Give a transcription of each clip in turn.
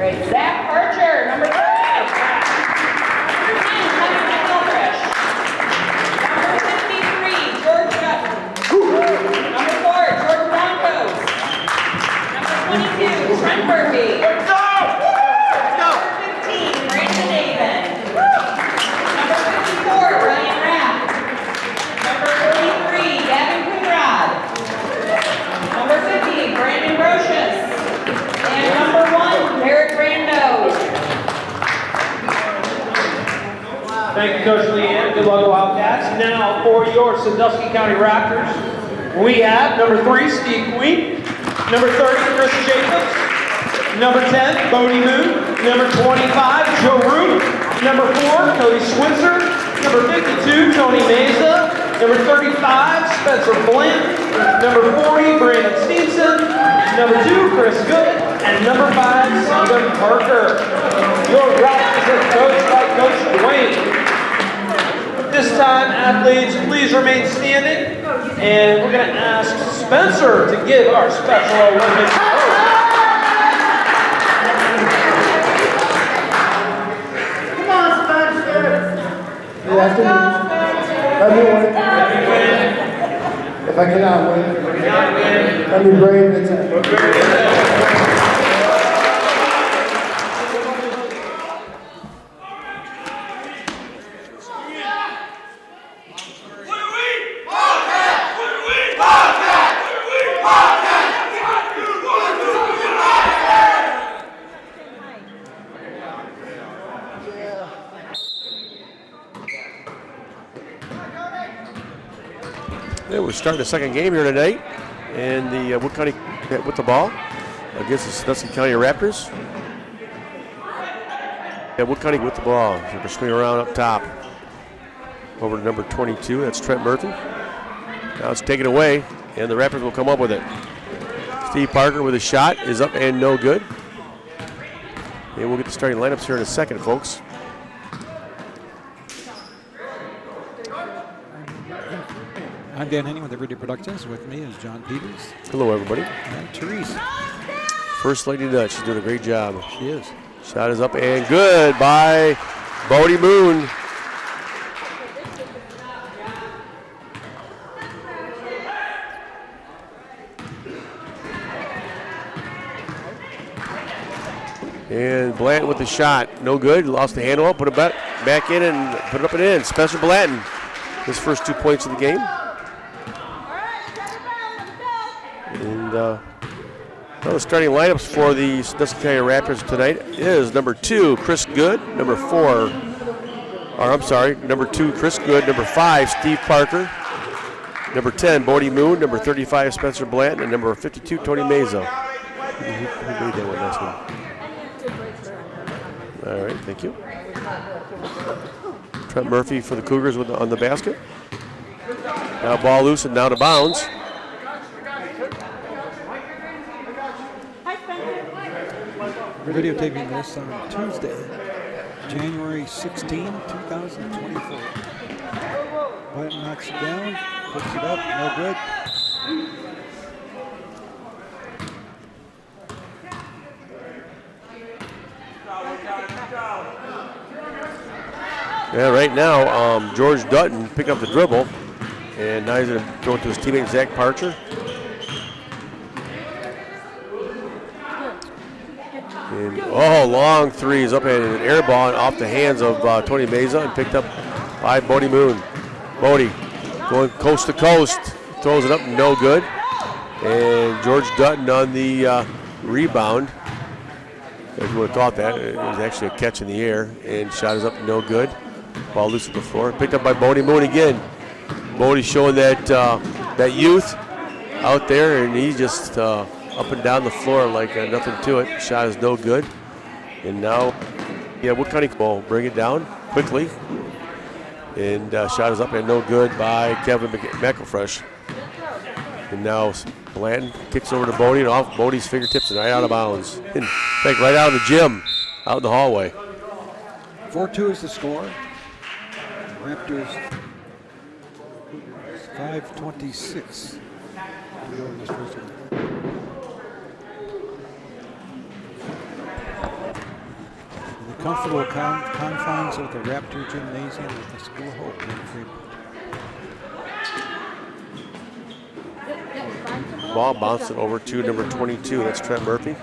Great. Zach Archer, number 3. Number 53, George Dutton. Number 4, Jordan Broncos. Number 22, Trent Murphy. Let's go! Number 15, Brandon David. Number 54, Ryan Rapp. Number 43, Gavin Coonrod. Number 50, Brandon Brocious. And number 1, Barrett Brando. Thank you, Coach Leanne. Good luck, Wildcats. Now for your Sandusky County Raptors, we have number 3, Steve Queen, number 30, Chris Jacobs, number 10, Bodie Moon, number 25, Joe Root, number 4, Cody Switzer, number 52, Tony Meza, number 35, Spencer Blanton, number 40, Brandon Steenson, number 2, Chris Good, and number 5, Southern Parker. Your Raptors are coached by Coach Dwayne. This time, athletes, please remain standing, and we're going to ask Spencer to give our Special Olympics vote. Come on, Spencer! Let me win. If I cannot win, let me brave the time. Yeah, we're starting the second game here tonight, and the Wood County with the ball against the Sandusky County Raptors. Yeah, Wood County with the ball. So we're swinging around up top. Over to number 22, that's Trent Murphy. Now it's taken away, and the Raptors will come up with it. Steve Parker with a shot is up and no good. And we'll get the starting lineups here in a second, folks. I'm Dan Henning with Everyday Productions. With me is John Peters. Hello, everybody. And Therese. First Lady Dutch, she's doing a great job. She is. Shot is up and good by Bodie Moon. And Blanton with the shot, no good. Lost the handle, put it back in and put it up and in. Spencer Blanton, his first 2 points of the game. And the starting lineups for the Sandusky County Raptors tonight is number 2, Chris Good, number 2, Chris Good, number 5, Steve Parker, number 10, Bodie Moon, number 35, Spencer Blanton, and number 52, Tony Meza. Who made that one last one? All right, thank you. Trent Murphy for the Cougars on the basket. Now ball loose and down to bounds. We're videotaping this on Tuesday, January 16, 2024. Blanton knocks it down, puts it up, no good. Yeah, right now, George Dutton picked up the dribble, and now he's going to throw it to his teammate, Zach Parcher. And, long threes up and an air ball off the hands of Tony Meza and picked up by Bodie Moon. Bodie going coast to coast, throws it up, no good. And George Dutton on the rebound. If you would have thought that, it was actually a catch in the air, and shot is up, no good. Ball loose at the floor, picked up by Bodie Moon again. Bodie showing that youth out there, and he's just up and down the floor like nothing to it. Shot is no good. And now, Wood County will bring it down quickly. And shot is up and no good by Kevin McElfresh. And now Blanton kicks over to Bodie, and off Bodie's fingertips and right out of bounds. In fact, right out of the gym, out in the hallway. 4-2 is the score. Raptors 5:26 to go in this first one. comfortable confines of the Raptor Gymnasium at the School of Hope in Fremont. Ball bouncing over to number 22. That's Trent Murphy.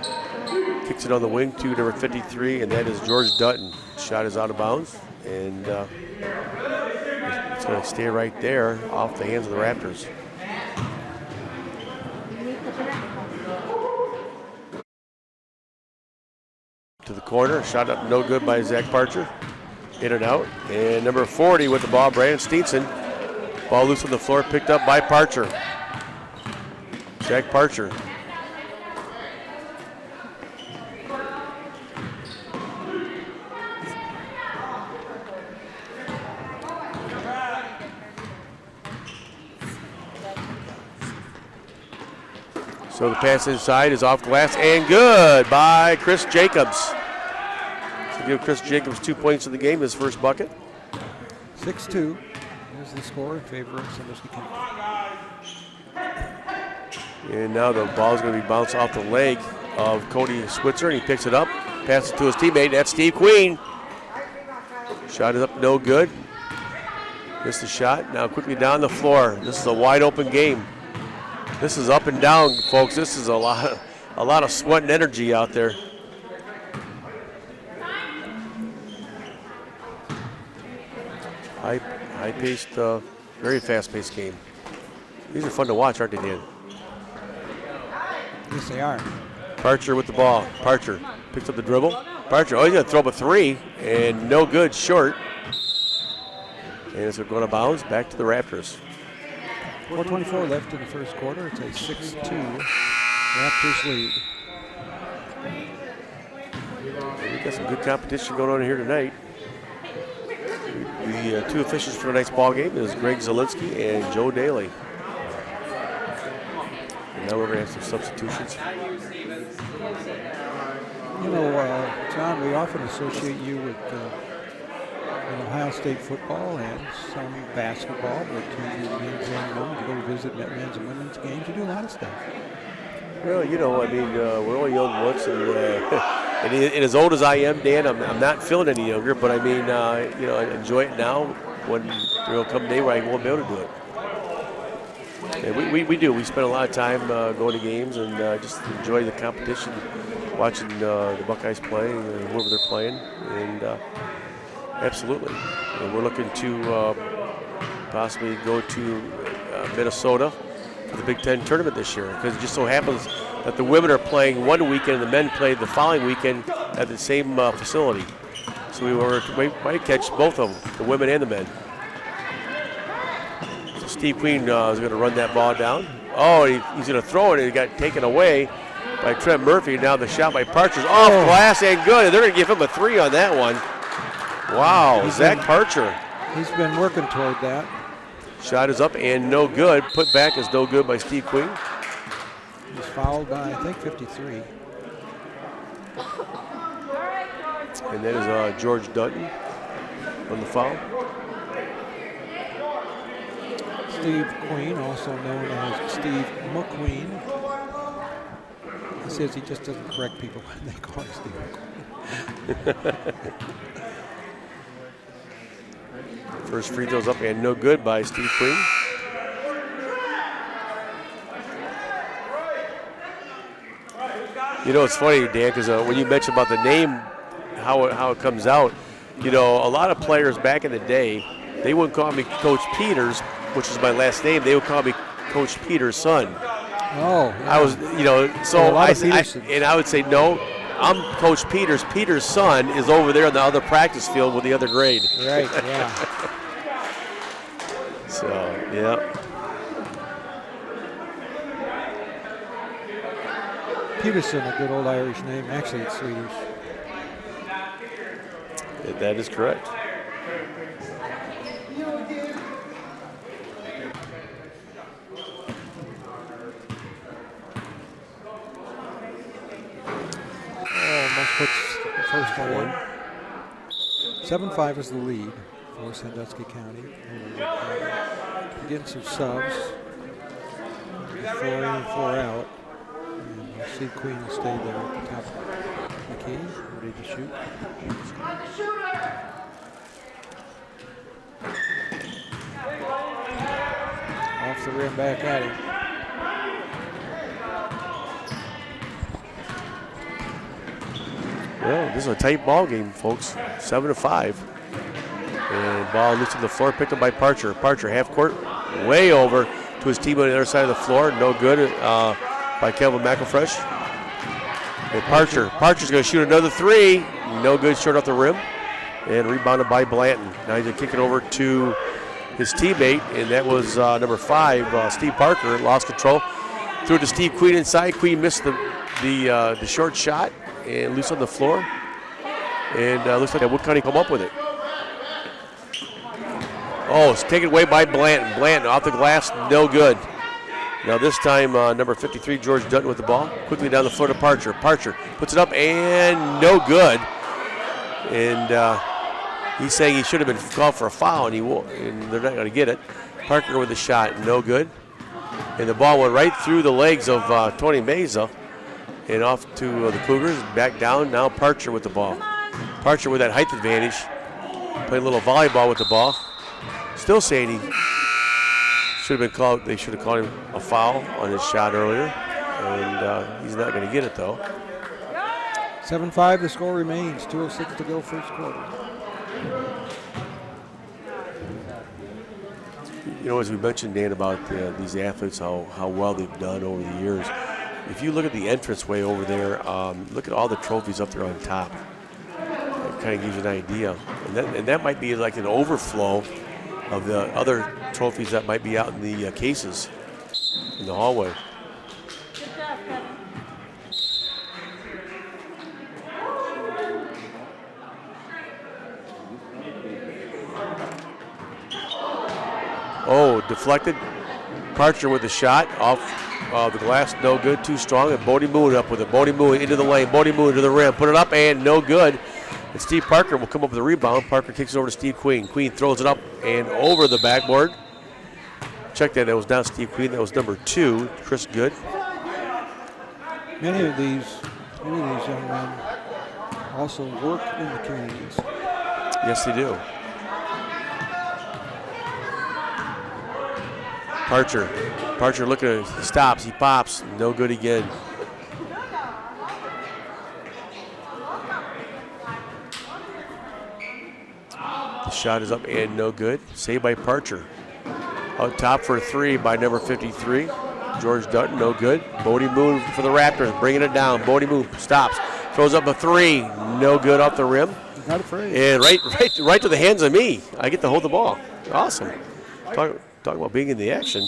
Kicks it on the wing to number 53, and that is George Dutton. Shot is out of bounds, and it's going to stay right there off the hands of the Raptors. To the corner, shot up no good by Zach Parcher. In and out, and number 40 with the ball, Brandon Steenson. Ball loose on the floor, picked up by Parcher. Zach Parcher. So the pass inside is off glass and good by Chris Jacobs. To give Chris Jacobs 2 points in the game, his first bucket. 6-2 is the score in favor of Sandusky County. And now the ball is going to be bounced off the leg of Cody Switzer, and he picks it up, passes it to his teammate. That's Steve Queen. Shot is up, no good. Missed the shot. Now quickly down the floor. This is a wide open game. This is up and down, folks. This is a lot of sweat and energy out there. High-paced, very fast-paced game. These are fun to watch, aren't they, Dan? Yes, they are. Parcher with the ball. Parcher picks up the dribble. Parcher, oh, he's going to throw up a three, and no good, short. And it's going to bounce back to the Raptors. 4:24 left in the first quarter. It's a 6-2 Raptors lead. We've got some good competition going on here tonight. The two officials for tonight's ball game is Greg Zielinski and Joe Daly. And now we're going to have some substitutions. You know, John, we often associate you with Ohio State football and some basketball, but you do men's and women's. You go visit men's and women's games. You do a lot of stuff. Well, you know, I mean, we're all young once, and as old as I am, Dan, I'm not feeling any younger. But I mean, you know, I enjoy it now. When there will come a day where I won't be able to do it. And we do. We spend a lot of time going to games and just enjoy the competition, watching the Buckeyes play, whoever they're playing, and absolutely. And we're looking to possibly go to Minnesota for the Big Ten tournament this year, because it just so happens that the women are playing one weekend and the men play the following weekend at the same facility. So we might catch both of them, the women and the men. So Steve Queen is going to run that ball down. Oh, he's going to throw it, and it got taken away by Trent Murphy. Now the shot by Parcher's off glass and good. And they're going to give him a three on that one. Wow, Zach Parcher. He's been working toward that. Shot is up and no good. Put back is no good by Steve Queen. He's fouled by, I think, 53. And that is George Dutton on the foul. Steve Queen, also known as Steve McQueen. He says he just doesn't correct people when they call him Steve McQueen. First free throw's up and no good by Steve Queen. You know, it's funny, Dan, because when you mentioned about the name, how it comes out, you know, a lot of players back in the day, they wouldn't call me Coach Peters, which is my last name. They would call me Coach Peters' son. Oh, yeah. I was, you know, so I would say, no, I'm Coach Peters. Peters' son is over there in the other practice field with the other grade. Right, yeah. So, yeah. Peterson, a good old Irish name. Actually, it's Swedish. That is correct. Almost puts the first one in. 7-5 is the lead for Sandusky County. Getting some subs. 4 in, 4 out. And Steve Queen will stay there at the top. McKee, ready to shoot. Off the rim, back at him. Well, this is a tight ball game, folks. 7-5. And ball loose on the floor, picked up by Parcher. Parcher, half court, way over to his team on the other side of the floor. No good by Kevin McElfresh. And Parcher's going to shoot another three. No good, short off the rim. And rebounded by Blanton. Now he's going to kick it over to his teammate, and that was number 5, Steve Parker. Lost control. Threw it to Steve Queen inside. Queen missed the short shot and loose on the floor. And looks like Wood County come up with it. Oh, it's taken away by Blanton. Blanton off the glass, no good. Now this time, number 53, George Dutton with the ball. Quickly down the floor to Parcher. Parcher puts it up and no good. And he's saying he should have been called for a foul, and they're not going to get it. Parker with a shot, no good. And the ball went right through the legs of Tony Meza and off to the Cougars. Back down, now Parcher with the ball. Parcher with that height advantage. Playing a little volleyball with the ball. Still saying he should have been called. They should have called him a foul on his shot earlier, and he's not going to get it though. 7-5, the score remains. 2:06 to go, first quarter. You know, as we mentioned, Dan, about these athletes, how well they've done over the years. If you look at the entranceway over there, look at all the trophies up there on top. It kind of gives you an idea, and that might be like an overflow of the other trophies that might be out in the cases in the hallway. Oh, deflected. Parcher with the shot off the glass, no good, too strong. And Bodie Moon up with it. Bodie Moon into the lane. Bodie Moon to the rim. Put it up and no good. And Steve Parker will come up with the rebound. Parker kicks it over to Steve Queen. Queen throws it up and over the backboard. Check that was not Steve Queen. That was number 2, Chris Good. Many of these young men also work in the communities. Yes, they do. Parcher looking at it. He stops. He pops. No good again. The shot is up and no good. Saved by Parcher. Out top for a 3 by number 53. George Dutton, no good. Bodie Moon for the Raptors, bringing it down. Bodie Moon stops. Throws up a 3. No good off the rim. He's not afraid. And right to the hands of me. I get to hold the ball. Awesome. Talk about being in the action.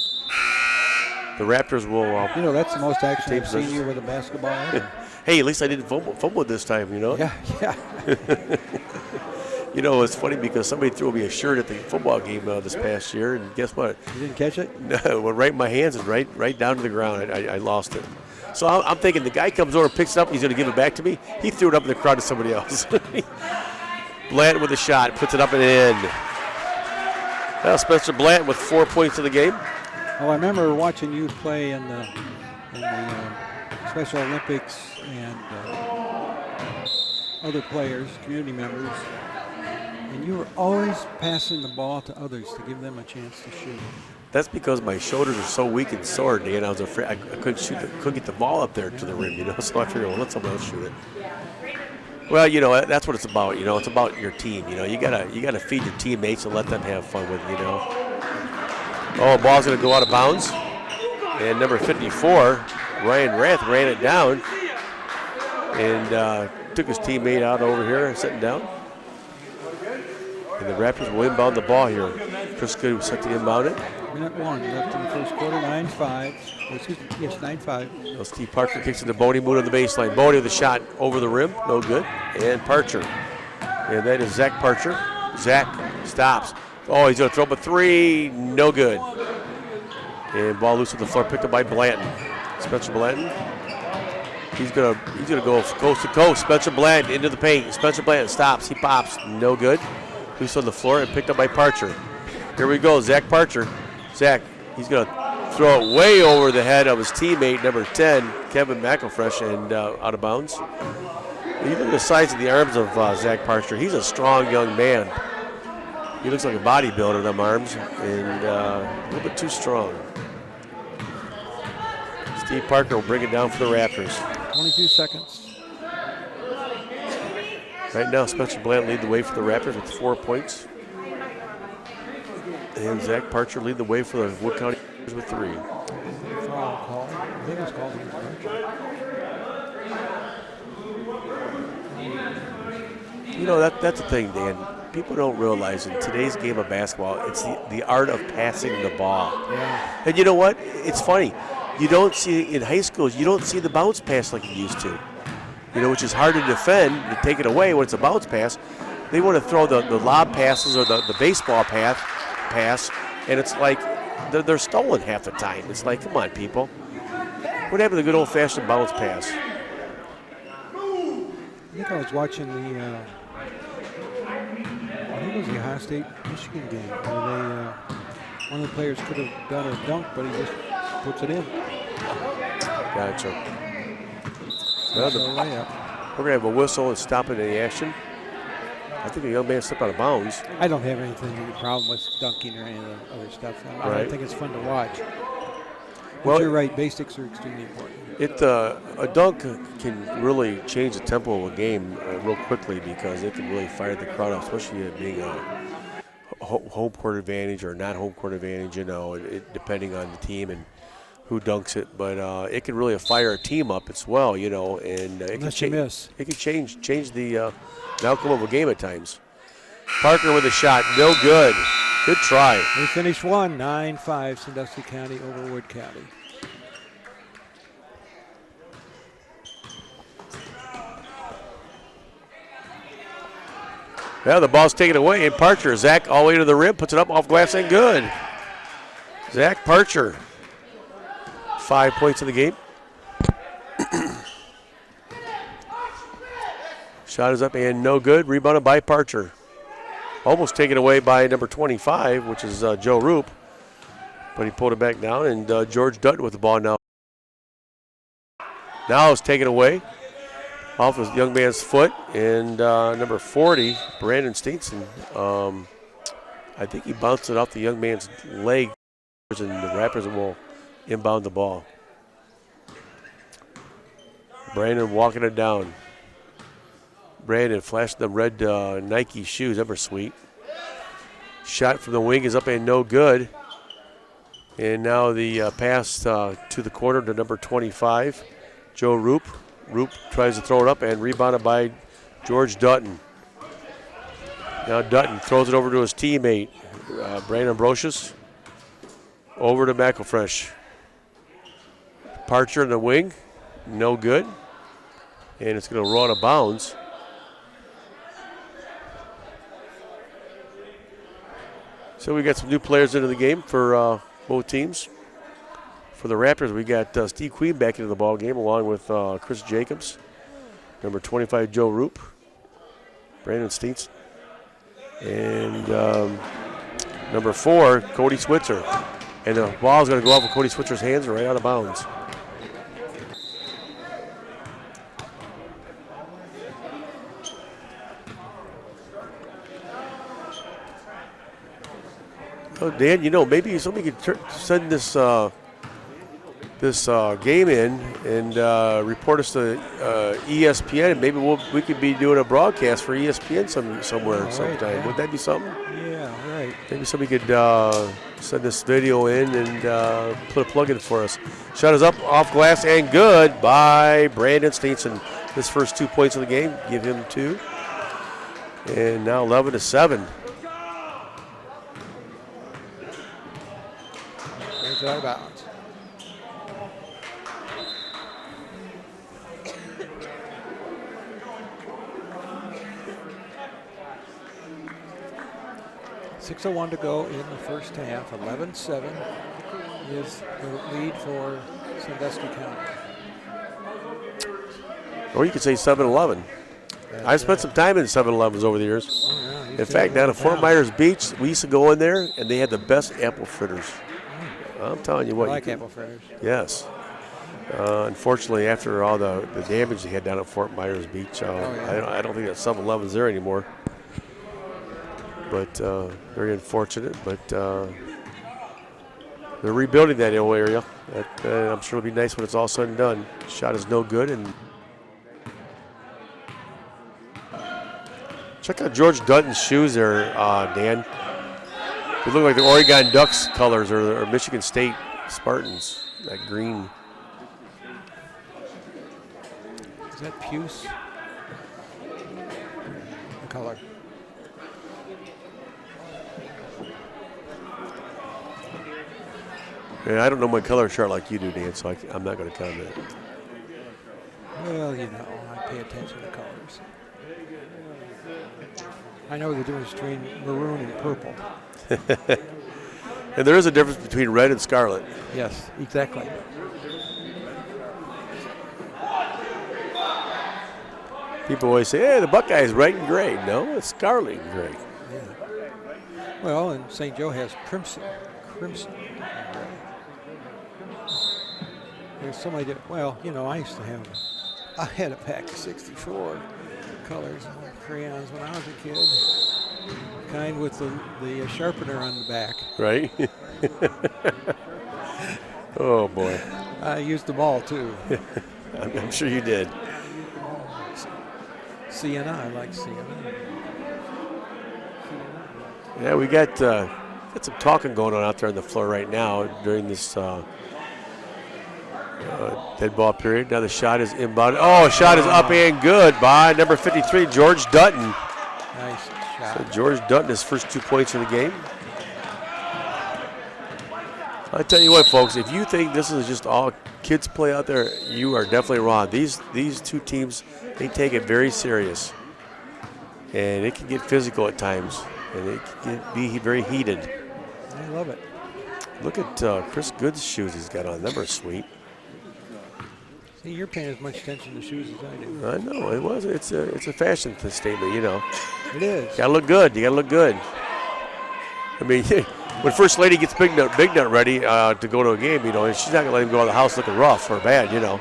The Raptors will. You know, that's the most action I've seen you with a basketball. Hey, at least I didn't fumble this time, you know? Yeah. You know, it's funny because somebody threw me a shirt at the football game this past year, and guess what? You didn't catch it? No, it went right in my hands and right down to the ground. I lost it. So I'm thinking the guy comes over, picks it up, he's going to give it back to me. He threw it up in the crowd to somebody else. Blanton with a shot, puts it up and in. Well, Spencer Blanton with 4 points in the game. Well, I remember watching you play in the Special Olympics and other players, community members, and you were always passing the ball to others to give them a chance to shoot. That's because my shoulders are so weak and sore, Dan. I was afraid I couldn't get the ball up there to the rim, you know. So I figured, well, let someone else shoot it. Well, you know, that's what it's about. You know, it's about your team. You know, you gotta feed your teammates and let them have fun with it, you know. Oh, ball's gonna go out of bounds, and number 54, Ryan Rath, ran it down and took his teammate out over here, sitting down. And the Raptors will inbound the ball here. Chris Good was set to inbound it. Minute 1 left in the first quarter, 9-5. Excuse me, yes, 9-5. Now Steve Parker kicks it to Bodie Moon on the baseline. Bodie with a shot over the rim, no good. And Parcher. And that is Zach Parcher. Zach stops. Oh, he's going to throw up a 3, no good. And ball loose on the floor, picked up by Blanton. Spencer Blanton. He's gonna go coast to coast. Spencer Blanton into the paint. Spencer Blanton stops. He pops, no good. Loose on the floor and picked up by Parcher. Here we go, Zach Parcher. Zach, he's going to throw it way over the head of his teammate, number 10, Kevin McElfresh, and out of bounds. You look at the size of the arms of Zach Parcher. He's a strong young man. He looks like a bodybuilder, them arms, and a little bit too strong. Steve Parker will bring it down for the Raptors. 22 seconds. Right now, Spencer Bland lead the way for the Raptors with 4 points. And Zach Parcher lead the way for the Wood County Raptors with 3. Foul call. I think it's called against Parcher. You know, that's the thing, Dan. People don't realize in today's game of basketball, it's the art of passing the ball. Yeah. And you know what? It's funny. You don't see, in high schools, you don't see the bounce pass like you used to. You know, which is hard to defend, to take it away when it's a bounce pass. They want to throw the lob passes or the baseball pass, and it's like they're stolen half the time. It's like, come on, people. What happened to the good old-fashioned bounce pass? I think I was watching I think it was the Ohio State-Michigan game where one of the players could have done a dunk, but he just puts it in. Gotcha. Well, we're going to have a whistle and stopping the action. I think the young man stepped out of bounds. I don't have any problem with dunking or any of the other stuff. I Right. don't think it's fun to watch. But Well, you're right, basics are extremely important. A dunk can really change the tempo of a game real quickly because it can really fire the crowd up, especially it being a home court advantage or not home court advantage, you know, depending on the team and who dunks it. But it can really fire a team up as well, you know, and it can change the outcome of a game at times. Parker with a shot, no good. Good try. We finished 9-5 Sandusky County over Wood County. Well, the ball's taken away, and Parcher, Zach all the way to the rim, puts it up off glass and good. Zach Parcher, 5 points in the game. Shot is up and no good. Rebounded by Parcher. Almost taken away by number 25, which is Joe Roop. But he pulled it back down, and George Dutton with the ball now. Now it's taken away off his young man's foot, and number 40, Brandon Steenson, I think he bounced it off the young man's leg, and the Raptors will inbound the ball. Brandon walking it down. Brandon flashed the red Nike shoes. That were sweet. Shot from the wing is up and no good. And now the pass to the corner to number 25, Joe Roop. Roop tries to throw it up and rebounded by George Dutton. Now Dutton throws it over to his teammate, Brandon Brocious. Over to McElfresh. Parcher in the wing, no good. And it's going to roll out of bounds. So we got some new players into the game for both teams. For the Raptors, we got Steve Queen back into the ball game along with Chris Jacobs, number 25 Joe Roop, Brandon Steens, and number 4 Cody Switzer. And the ball is going to go off of Cody Switzer's hands and right out of bounds. Oh, Dan, you know, maybe somebody could send this game in and report us to ESPN, and maybe we could be doing a broadcast for ESPN somewhere sometime. Yeah. Would that be something? Yeah, right. Maybe somebody could send this video in and put a plug in for us. Shot is up, off glass, and good by Brandon Steenson. His first 2 points of the game, give him 2. And now 11-7. There's out of bounds. .6:01 to go in the first half. 11-7 is the lead for Sandusky County. Or you could say 7-11. I've spent some time in 7-Elevens over the years. In fact, down at Fort Myers Beach, we used to go in there, and they had the best apple fritters. I'm telling you what. I like apple fritters. Yes. Unfortunately, after all the damage they had down at Fort Myers Beach, I don't think that sub 11's there anymore. But very unfortunate. But they're rebuilding that whole area. I'm sure it'll be nice when it's all said and done. Shot is no good. And check out George Dutton's shoes there, Dan. They look like the Oregon Ducks colors or Michigan State Spartans. That green. Is that puce? The color. Yeah, I don't know my color chart like you do, Dan, so I'm not going to comment. Well, you know, I pay attention to colors. I know the difference between maroon and purple. And there is a difference between red and scarlet. Yes, exactly. People always say, hey, the Buckeyes red and gray. No, it's scarlet and gray. Yeah. Well, and St. Joe has crimson. There's so many different, well, you know, I had a pack of 64 colors on crayons when I was a kid. Kind with the sharpener on the back. Right? Oh, boy. I used them all, too. I'm sure you did. Sienna, I like Sienna. Yeah, we got some talking going on out there on the floor right now during this dead ball period. Now the shot is inbound. Oh, shot is up and good by number 53, George Dutton. Nice shot. So George Dutton, his first 2 points of the game. I tell you what, folks, if you think this is just all kids play out there, you are definitely wrong. These two teams, they take it very serious. And it can get physical at times. And it can be very heated. I love it. Look at Chris Good's shoes he's got on. Them are sweet. See, you're paying as much attention to shoes as I do. I know it was. It's a fashion statement, you know. It is. Gotta look good. You gotta look good. I mean, when First Lady gets Big Nut ready to go to a game, you know, and she's not gonna let him go out of the house looking rough or bad, you know.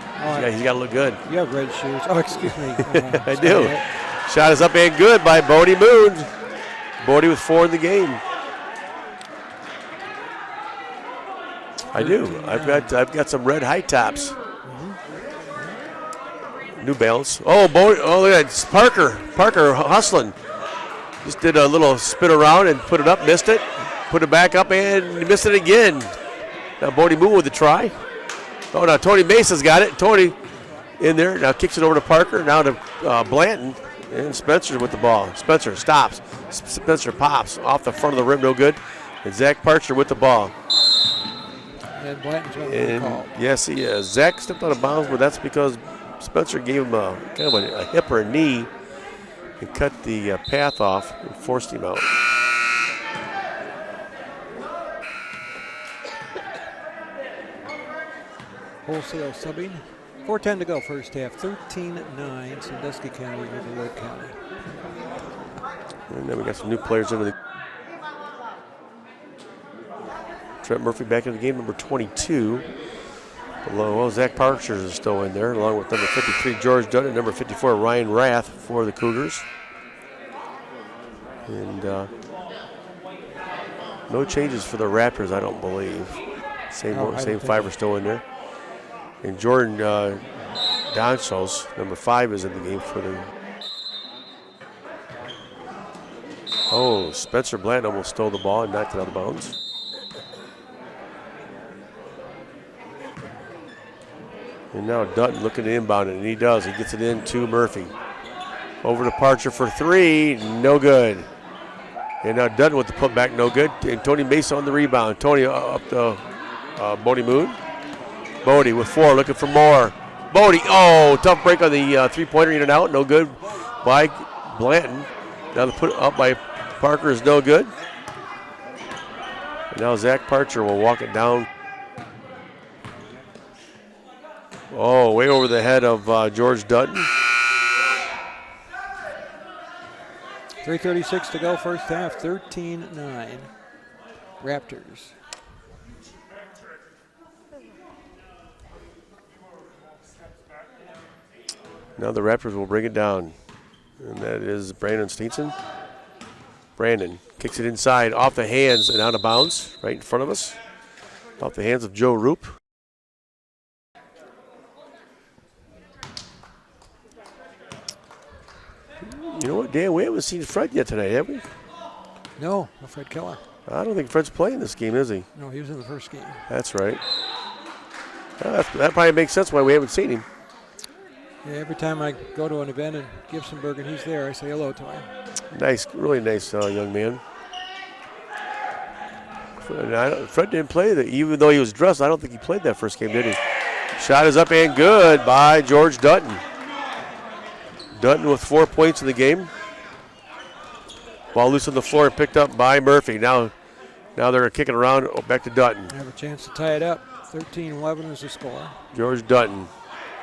He's gotta look good. You have red shoes. Oh, excuse me. I do. Shot is up and good by Bodie Moon. Bodie with 4 in the game. I do. I've got some red high tops. New Balance. Oh, Bodie! Oh, look at that. It's Parker hustling. Just did a little spin around and put it up, missed it. Put it back up and missed it again. Now Bodie Moon with the try. Oh, now Tony Mesa's got it. Tony in there. Now kicks it over to Parker. Now to Blanton. And Spencer with the ball. Spencer stops. Spencer pops off the front of the rim, no good. And Zach Parcher with the ball. And Blanton's going to call. Yes, he is. Zach stepped out of bounds, but that's because Spencer gave him kind of a hip or a knee and cut the path off and forced him out. Wholesale subbing. 4:10 to go, first half. 13-9, Sandusky County over Wood County. And then we got some new players into the. Trent Murphy back in the game, number 22. Well, Zach Parcher is still in there, along with number 53, George Dunn, and number 54, Ryan Rath for the Cougars. And no changes for the Raptors, I don't believe. Same 5 are still in there. And Jordan Donchos, number 5, is in the game for the. Oh, Spencer Bland almost stole the ball and knocked it out of bounds. And now Dutton looking to inbound it, and he does. He gets it in to Murphy. Over to Parcher for 3, no good. And now Dutton with the putback, no good. And Tony Mesa on the rebound. Tony up to Bodie Moon. Bodie with 4, looking for more. Bodie, oh, tough break on the three-pointer, in and out, no good by Blanton. Now the put up by Parker is no good. And now Zach Parcher will walk it down. Oh, way over the head of George Dutton. 3:36 to go, first half. 13-9, Raptors. Now the Raptors will bring it down. And that is Brandon Steenson. Brandon kicks it inside, off the hands and out of bounds, right in front of us. Off the hands of Joe Roop. You know what, Dan? We haven't seen Fred yet today, have we? No Fred Keller. I don't think Fred's playing this game, is he? No, he was in the first game. That's right. That probably makes sense why we haven't seen him. Yeah, every time I go to an event in Gibsonburg and he's there, I say hello to him. Nice, really nice young man. Fred didn't play that, even though he was dressed. I don't think he played that first game, did he? Shot is up and good by George Dutton. Dutton with 4 points in the game. Ball loose on the floor and picked up by Murphy. Now they're kicking around back to Dutton. Have a chance to tie it up. 13-11 is the score. George Dutton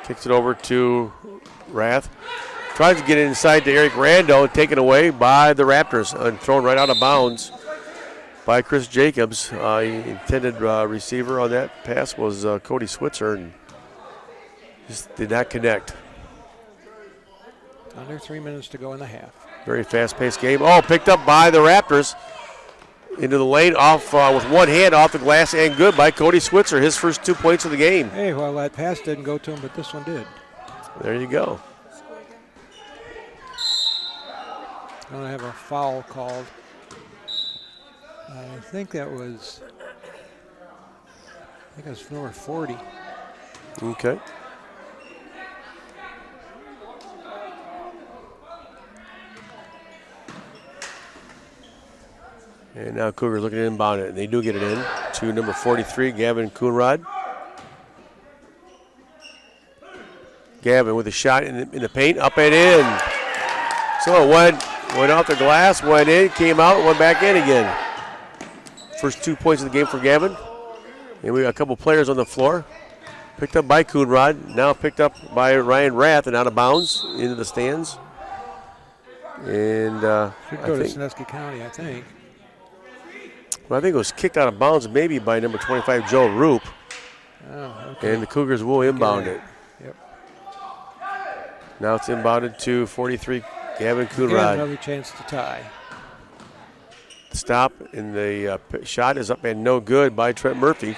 kicks it over to Rath. Tries to get it inside to Eric Rando, taken away by the Raptors and thrown right out of bounds by Chris Jacobs. Intended receiver on that pass was Cody Switzer, and just did not connect. Under 3 minutes to go in the half. Very fast-paced game. Oh, picked up by the Raptors. Into the lane, off with one hand off the glass and good by Cody Switzer, his first 2 points of the game. Hey, well, that pass didn't go to him, but this one did. There you go. I'm going to have a foul called. I think that was number 40. Okay. And now Cougars looking to inbound it, and they do get it in to number 43, Gavin Coonrod. Gavin with a shot in the paint, up and in. So it went off the glass, went in, came out, went back in again. First 2 points of the game for Gavin. And we got a couple players on the floor. Picked up by Coonrod, now picked up by Ryan Rath and out of bounds into the stands. And Should go to Sandusky County, I think. Well, I think it was kicked out of bounds maybe by number 25, Joe Roop. Oh, okay. And the Cougars will inbound it. Yep. Now it's inbounded to 43, Gavin Again, Coonrod. another chance to tie. Stop, and the shot is up and no good by Trent Murphy.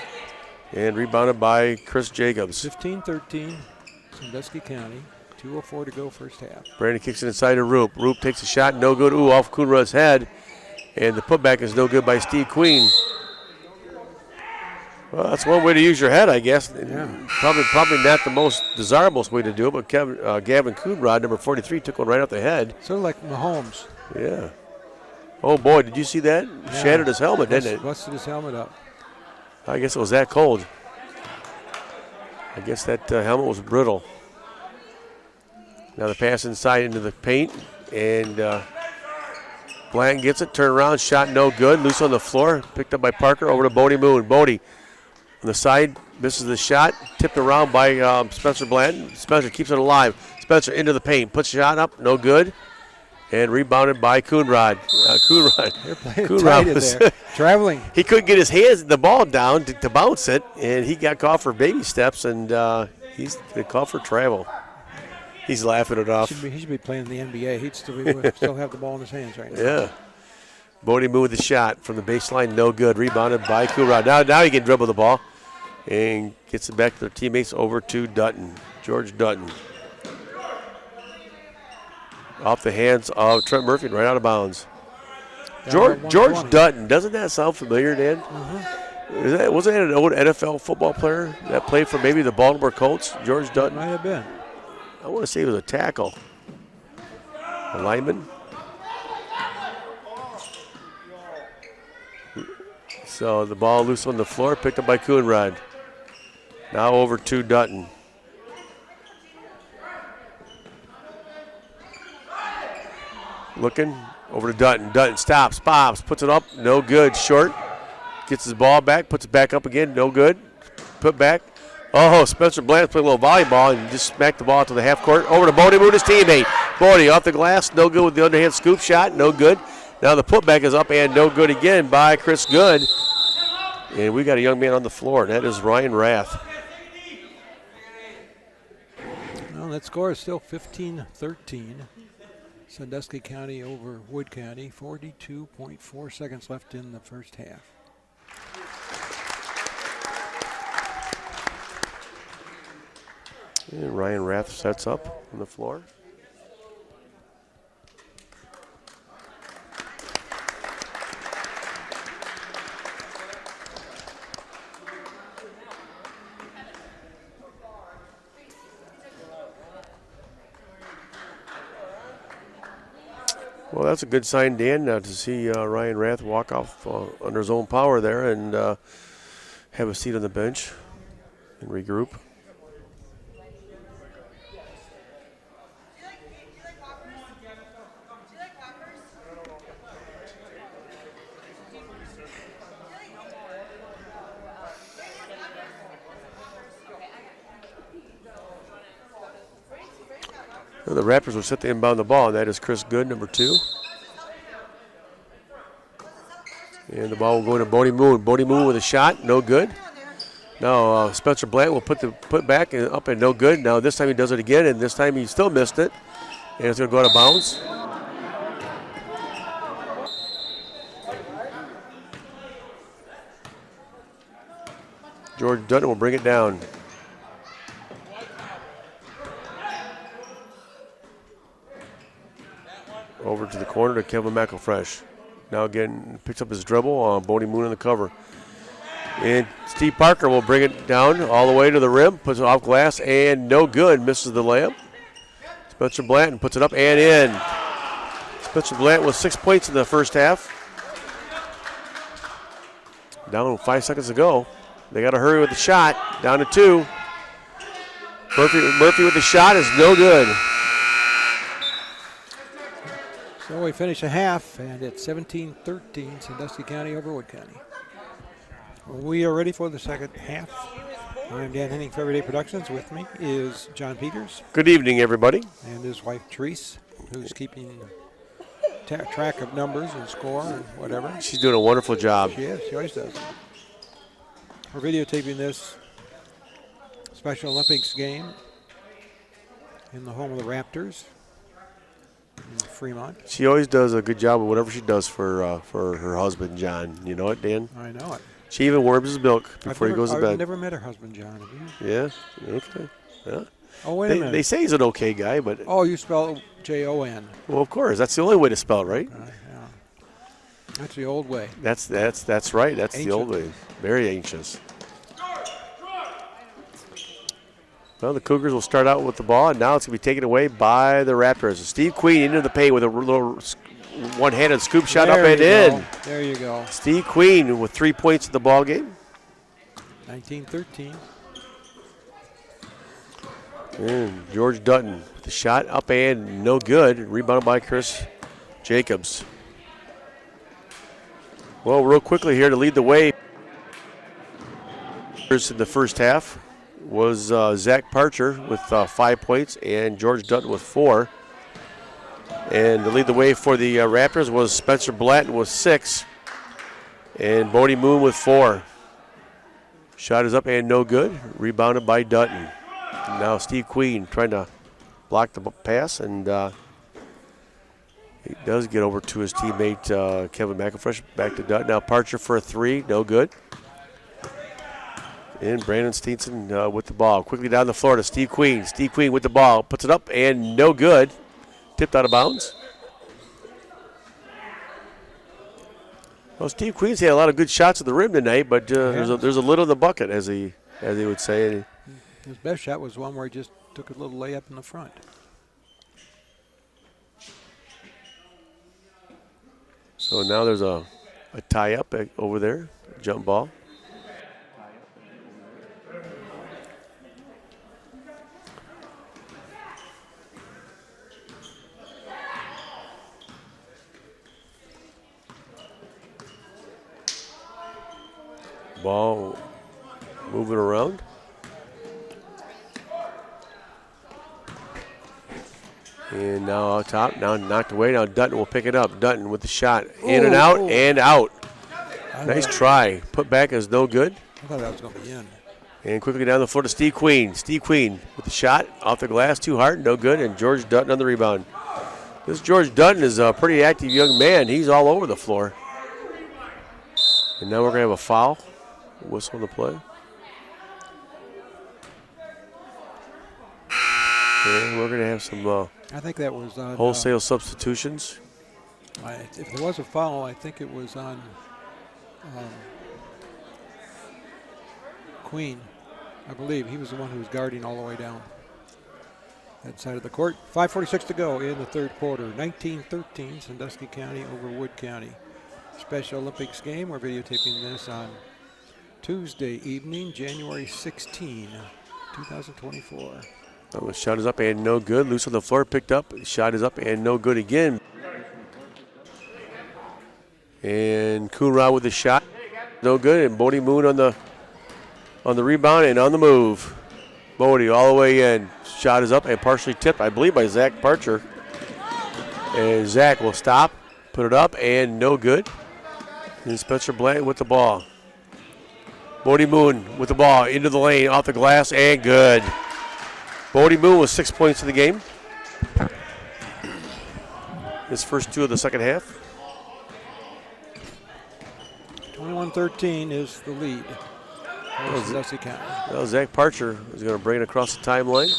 And rebounded by Chris Jacobs. 15-13, Sandusky County. 2:04 to go first half. Brandon kicks it inside to Roop. Roop takes a shot, no good. Ooh, off Coonrod's head. And the putback is no good by Steve Queen. Well, that's one way to use your head, I guess. Yeah. Probably not the most desirable way to do it, but Gavin Coonrod, number 43, took one right off the head. Sort of like Mahomes. Yeah. Oh, boy, did you see that? Yeah. Shattered his helmet, didn't it? Busted his helmet up. I guess it was that cold. I guess that helmet was brittle. Now the pass inside into the paint, and Blanton gets it, turn around, shot no good, loose on the floor, picked up by Parker, over to Bodie Moon. Bodie on the side, misses the shot, tipped around by Spencer Blanton. Spencer keeps it alive. Spencer into the paint, puts the shot up, no good, and rebounded by Coonrod. They're playing Coonrod tight in there. Traveling. He couldn't get his hands, the ball down to bounce it, and he got called for baby steps, and he's called for travel. He's laughing it off. He should be playing in the NBA. He'd still have the ball in his hands right now. Yeah. Bodie Moon with the shot from the baseline, no good. Rebounded by Coonrod. Now he can dribble the ball and gets it back to their teammates over to Dutton. George Dutton. Off the hands of Trent Murphy, right out of bounds. George Dutton, doesn't that sound familiar, Dan? Mm-hmm. Wasn't that an old NFL football player that played for maybe the Baltimore Colts? George Dutton? Might have been. I want to say he was a tackle. A lineman. So the ball loose on the floor, picked up by Coonrod. Now over to Dutton. Looking over to Dutton. Dutton stops, pops, puts it up, no good, short. Gets his ball back, puts it back up again, no good. Put back. Oh, Spencer Bland played a little volleyball and just smacked the ball to the half court. Over to Bodie Moon, his teammate. Bodie off the glass, no good with the underhand scoop shot, no good. Now the putback is up and no good again by Chris Good. And we got a young man on the floor, and that is Ryan Rath. Well, Well, that score is still 15-13. Sandusky County over Wood County. 42.4 seconds left in the first half. And Ryan Rath sets up on the floor. Well, that's a good sign, Dan, to see Ryan Rath walk off under his own power there and have a seat on the bench and regroup. The Raptors will set the inbound the ball, and that is Chris Good, number 2. And the ball will go to Bodie Moon. Bodie Moon with a shot, no good. Now Spencer Blant will put back and up and no good. Now this time he does it again, and this time he still missed it. And it's going to go out of bounds. George Dutton will bring it down. Over to the corner to Kevin McElfresh. Now again, picks up his dribble. Bodie Moon in the cover. And Steve Parker will bring it down all the way to the rim. Puts it off glass and no good. Misses the layup. Spencer Blanton puts it up and in. Spencer Blanton with 6 points in the first half. Down 5 seconds to go. They got to hurry with the shot. Down to 2. Murphy with the shot is no good. So we finish a half, and it's 17-13, Sandusky County over Wood County. We are ready for the second half. I'm Dan Henning for Everyday Productions. With me is John Peters. Good evening, everybody. And his wife, Therese, who's keeping track of numbers and score and whatever. She's doing a wonderful job. She is. She always does. We're videotaping this Special Olympics game in the home of the Raptors in Fremont. She always does a good job of whatever she does for her husband, John. You know it, Dan? I know it. She even warms his milk before he goes to bed. I've never met her husband, John. Have you? Yeah? Okay. Yeah. Oh, wait a minute. They say he's an okay guy, but... Oh, you spell Jon. Well, of course. That's the only way to spell it, right? Yeah. That's the old way. That's right. That's Ancient. the old way. Very anxious. Well, the Cougars will start out with the ball, and now it's going to be taken away by the Raptors. Steve Queen into the paint with a little one-handed scoop shot up and in. There you go. Steve Queen with 3 points in the ball game. 19-13. And George Dutton with the shot up and no good. Rebounded by Chris Jacobs. Well, real quickly here to lead the way in the first half was Zach Parcher with 5 points and George Dutton with 4. And to lead the way for the Raptors was Spencer Blanton with 6 and Bodie Moon with 4. Shot is up and no good. Rebounded by Dutton. Now Steve Queen trying to block the pass, and he does get over to his teammate Kevin McElfresh. Back to Dutton. Now Parcher for a 3, no good. And Brandon Steenson with the ball. Quickly down the floor to Steve Queen. Steve Queen with the ball. Puts it up and no good. Tipped out of bounds. Well, Steve Queen's had a lot of good shots at the rim tonight, but there's a lid on the bucket, as he would say. His best shot was one where he just took a little layup in the front. So now there's a tie-up over there, jump ball. Ball moving around. And now out top, now knocked away. Now Dutton will pick it up. Dutton with the shot. In and out, and out. Nice try. Put back is no good. I thought that was going to be in. And quickly down the floor to Steve Queen. Steve Queen with the shot off the glass, too hard, no good. And George Dutton on the rebound. This George Dutton is a pretty active young man. He's all over the floor. And now we're going to have a foul. Whistle on the play. And we're going to have some I think that was on wholesale substitutions. if there was a foul, I think it was on Queen. I believe he was the one who was guarding all the way down that side of the court. 5:46 to go in the third quarter. 19-13, Sandusky County over Wood County. Special Olympics game. We're videotaping this on Tuesday evening, January 16, 2024. Oh, the shot is up and no good. Loose on the floor, picked up. Shot is up and no good again. And Coonrod with the shot, no good. And Bodie Moon on the rebound and on the move. Bodie all the way in. Shot is up and partially tipped, I believe, by Zach Parcher. And Zach will stop, put it up, and no good. And Spencer Blanton with the ball. Bodie Moon with the ball into the lane, off the glass, and good. Bodie Moon with 6 points in the game. His first 2 of the second half. 21-13 is the lead for Sandusky County. Well, Zach Parcher is going to bring it across the timeline.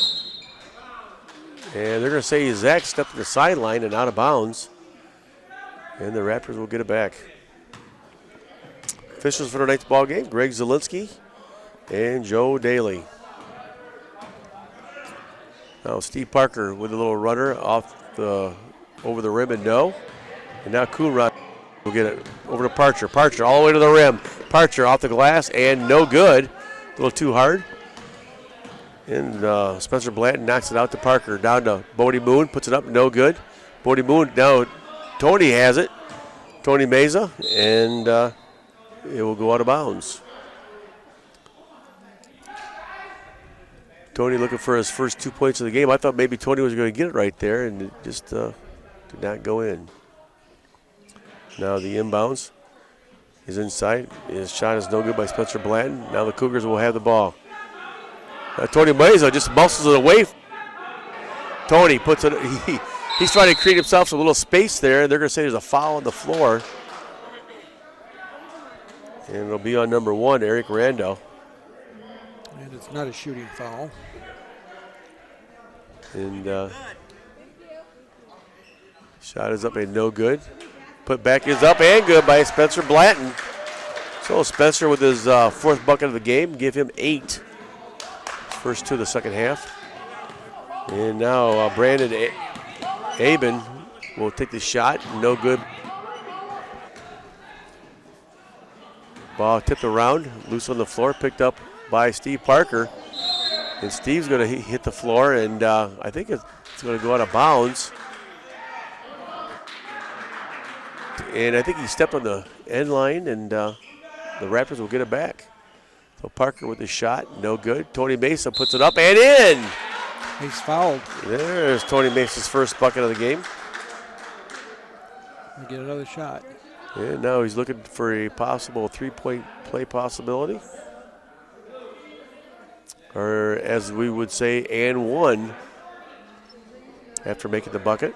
And they're going to say Zach stepped to the sideline and out of bounds. And the Raptors will get it back. Officials for tonight's ball game, Greg Zielinski and Joe Daly. Now Steve Parker with a little rudder over the rim and no. And now Coonrod will get it over to Parcher. Parcher all the way to the rim. Parcher off the glass and no good. A little too hard. And Spencer Blanton knocks it out to Parker. Down to Bodie Moon, puts it up, no good. Bodie Moon, now Tony has it. Tony Meza, and it will go out of bounds. Tony looking for his first 2 points of the game. I thought maybe Tony was going to get it right there, and it just did not go in. Now the inbounds is inside. His shot is no good by Spencer Blanton. Now the Cougars will have the ball. Tony Meza just muscles it away. Tony puts it. He's trying to create himself some little space there. They're going to say there's a foul on the floor. And it'll be on number 1, Eric Rando. And it's not a shooting foul. And shot is up and no good. Put back is up and good by Spencer Blanton. So Spencer with his 4th bucket of the game, give him 8. First 2 of the second half. And now Brandon Aben will take the shot. No good. Ball tipped around, loose on the floor, picked up by Steve Parker. And Steve's going to hit the floor, and I think it's going to go out of bounds. And I think he stepped on the end line, and the Raptors will get it back. So Parker with the shot, no good. Tony Mesa puts it up and in. He's fouled. There's Tony Mesa's first bucket of the game. We get another shot. And now he's looking for a possible 3-point play possibility. Or as we would say, and one after making the bucket.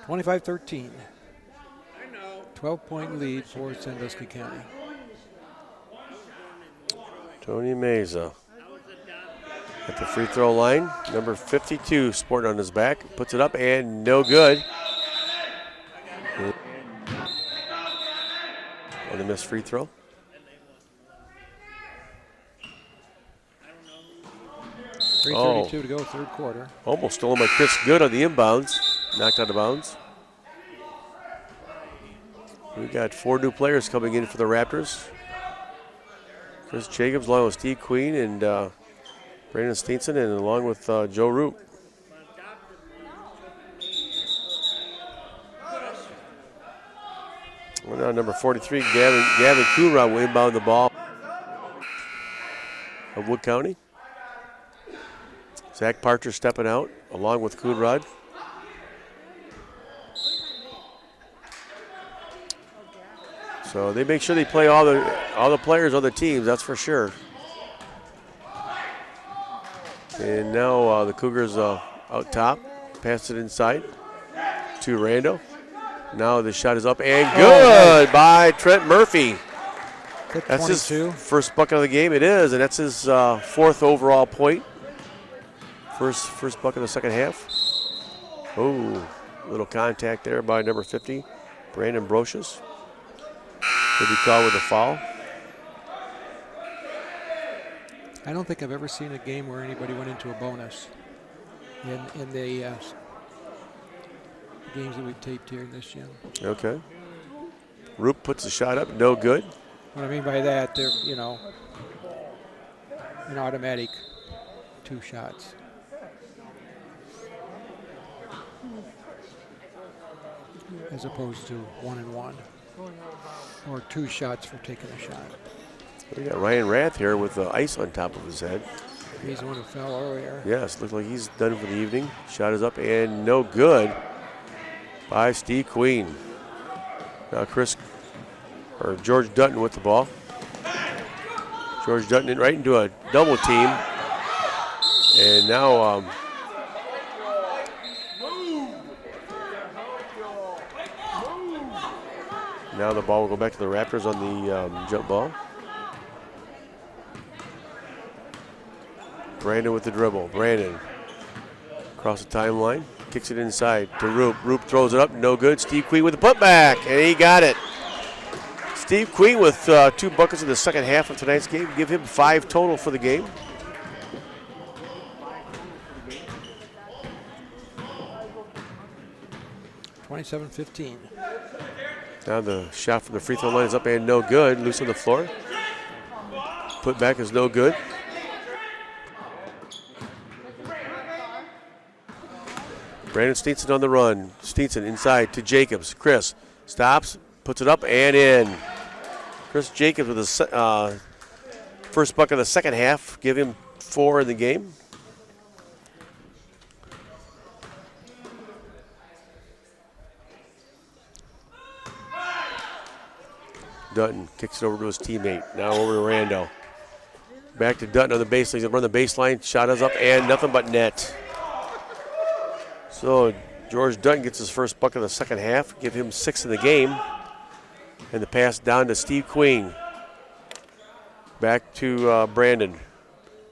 25-13. 12-point lead for Sandusky County. Tony Meza at the free throw line. Number 52 sporting on his back. Puts it up and no good. On the missed free throw. .332 to go, third quarter. Almost stolen by Chris Good on the inbounds. Knocked out of bounds. We got 4 new players coming in for the Raptors. Chris Jacobs along with Steve Queen and Brandon Steenson, and along with Joe Root. Well, now number 43, Gavin Coonrod will inbound the ball of Wood County. Zach Parcher stepping out along with Coonrod. So they make sure they play all the players on the teams, that's for sure. And now the Cougars out top, pass it inside to Rando. Now the shot is up and good by Trent Murphy. That's his first bucket of the game. It is, and that's his fourth overall point. First bucket of the second half. Oh, little contact there by number 50, Brandon Brocious. Could be called with a foul. I don't think I've ever seen a game where anybody went into a bonus in the games that we've taped here in this gym. Okay. Roop puts the shot up, no good. What I mean by that, they're, an automatic 2 shots. As opposed to 1 and 1. Or 2 shots for taking a shot. We got Ryan Rath here with ice on top of his head. He's the one who fell earlier. Yes, looks like he's done for the evening. Shot is up and no good by Steve Queen. Now George Dutton with the ball. George Dutton right into a double team. And now the ball will go back to the Raptors on the jump ball. Brandon with the dribble. Brandon across the timeline. Kicks it inside to Roop. Roop throws it up. No good. Steve Queen with the putback. And he got it. Steve Queen with 2 buckets in the second half of tonight's game. Give him 5 total for the game. (27-15). Now the shot from the free throw line is up and no good. Loose on the floor. Putback is no good. Brandon Steenson on the run. Steenson inside to Jacobs. Chris stops, puts it up and in. Chris Jacobs with his first bucket of the second half. Give him 4 in the game. Dutton kicks it over to his teammate. Now over to Rando. Back to Dutton on the baseline. He's going to run the baseline. Shot is up and nothing but net. So George Dutton gets his first bucket of the second half. Give him 6 in the game. And the pass down to Steve Queen. Back to Brandon.